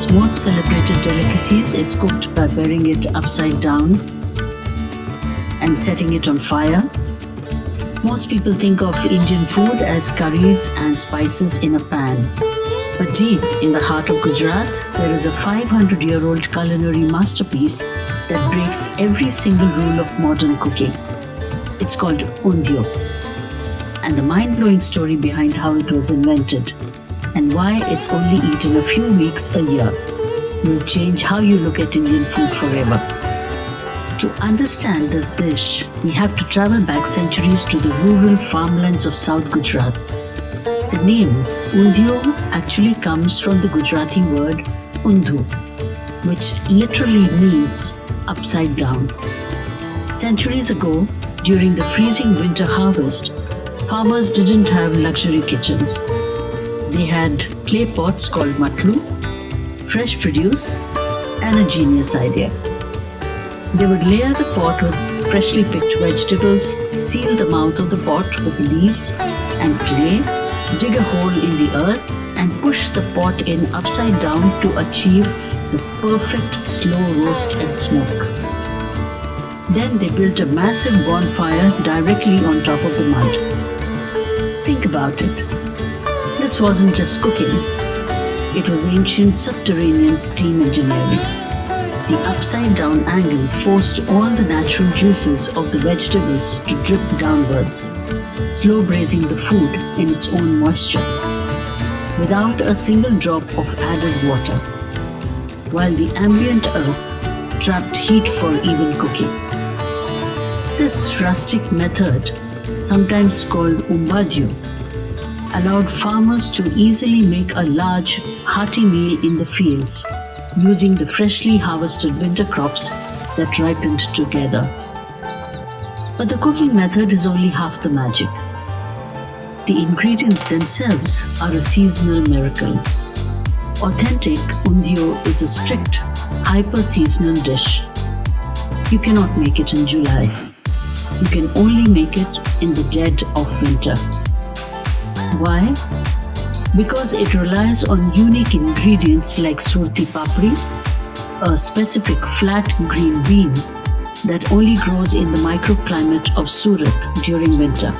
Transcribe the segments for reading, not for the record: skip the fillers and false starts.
India's most celebrated delicacies is cooked by burying it upside down and setting it on fire. Most people think of Indian food as curries and spices in a pan. But deep in the heart of Gujarat, there is a 500-year-old culinary masterpiece that breaks every single rule of modern cooking. It's called Undhiyu. And the mind-blowing story behind how it was invented and why it's only eaten a few weeks a year will change how you look at Indian food forever. To understand this dish, we have to travel back centuries to the rural farmlands of South Gujarat. The name Undhiyu actually comes from the Gujarati word Undhu, which literally means upside down. Centuries ago, during the freezing winter harvest, farmers didn't have luxury kitchens. They had clay pots called matlu, fresh produce, and a genius idea. They would layer the pot with freshly picked vegetables, seal the mouth of the pot with leaves and clay, dig a hole in the earth, and push the pot in upside down to achieve the perfect slow roast and smoke. Then they built a massive bonfire directly on top of the mud. Think about it. This wasn't just cooking. It was ancient subterranean steam engineering. The upside-down angle forced all the natural juices of the vegetables to drip downwards, slow braising the food in its own moisture, without a single drop of added water, while the ambient earth trapped heat for even cooking. This rustic method, sometimes called Umbadiyu, allowed farmers to easily make a large, hearty meal in the fields, using the freshly harvested winter crops that ripened together. But the cooking method is only half the magic. The ingredients themselves are a seasonal miracle. Authentic Undhiyu is a strict, hyper-seasonal dish. You cannot make it in July. You can only make it in the dead of winter. Why? Because it relies on unique ingredients like Surti papri, a specific flat green bean that only grows in the microclimate of Surat during winter.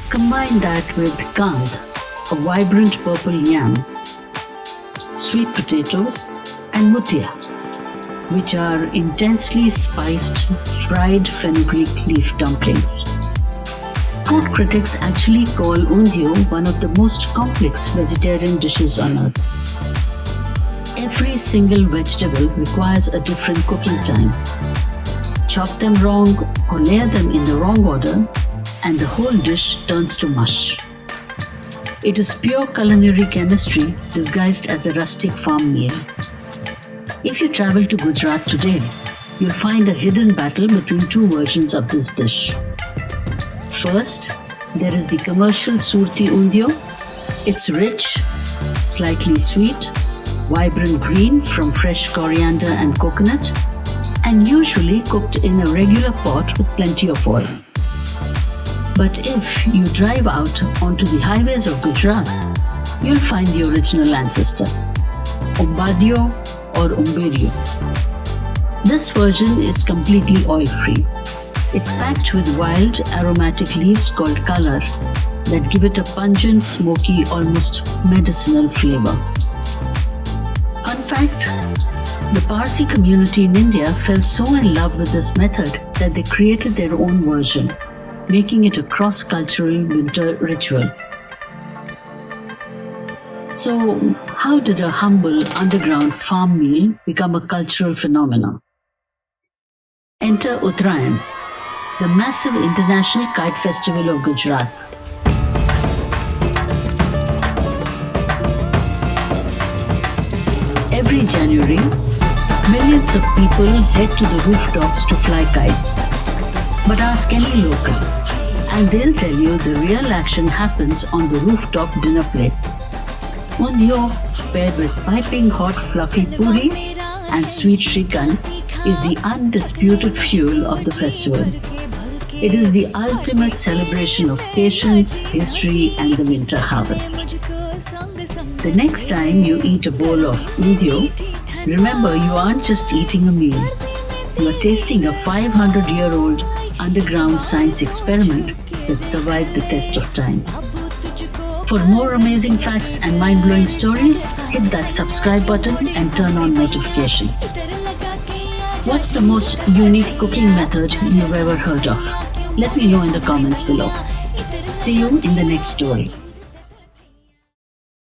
Combine that with kand, a vibrant purple yam, sweet potatoes, and mutia, which are intensely spiced fried fenugreek leaf dumplings. Food critics actually call Undhiyu one of the most complex vegetarian dishes on earth. Every single vegetable requires a different cooking time. Chop them wrong or layer them in the wrong order, and the whole dish turns to mush. It is pure culinary chemistry disguised as a rustic farm meal. If you travel to Gujarat today, you'll find a hidden battle between two versions of this dish. First, there is the commercial Surti Undhiyu. It's rich, slightly sweet, vibrant green from fresh coriander and coconut, and usually cooked in a regular pot with plenty of oil. But if you drive out onto the highways of Gujarat, you'll find the original ancestor, Umbadiyu or Umberiu. This version is completely oil-free. It's packed with wild, aromatic leaves called kalar that give it a pungent, smoky, almost medicinal flavor. Fun fact, the Parsi community in India fell so in love with this method that they created their own version, making it a cross-cultural winter ritual. So, how did a humble underground farm meal become a cultural phenomenon? Enter Uttarayan, the massive international kite festival of Gujarat. Every January, millions of people head to the rooftops to fly kites. But ask any local, and they'll tell you the real action happens on the rooftop dinner plates. Undhiyu, paired with piping hot fluffy puris and sweet Shrikand, is the undisputed fuel of the festival. It is the ultimate celebration of patience, history, and the winter harvest. The next time you eat a bowl of Undhiyu, remember you aren't just eating a meal. You are tasting a 500-year-old underground science experiment that survived the test of time. For more amazing facts and mind-blowing stories, hit that subscribe button and turn on notifications. What's the most unique cooking method you've ever heard of? Let me know in the comments below. See you in the next story.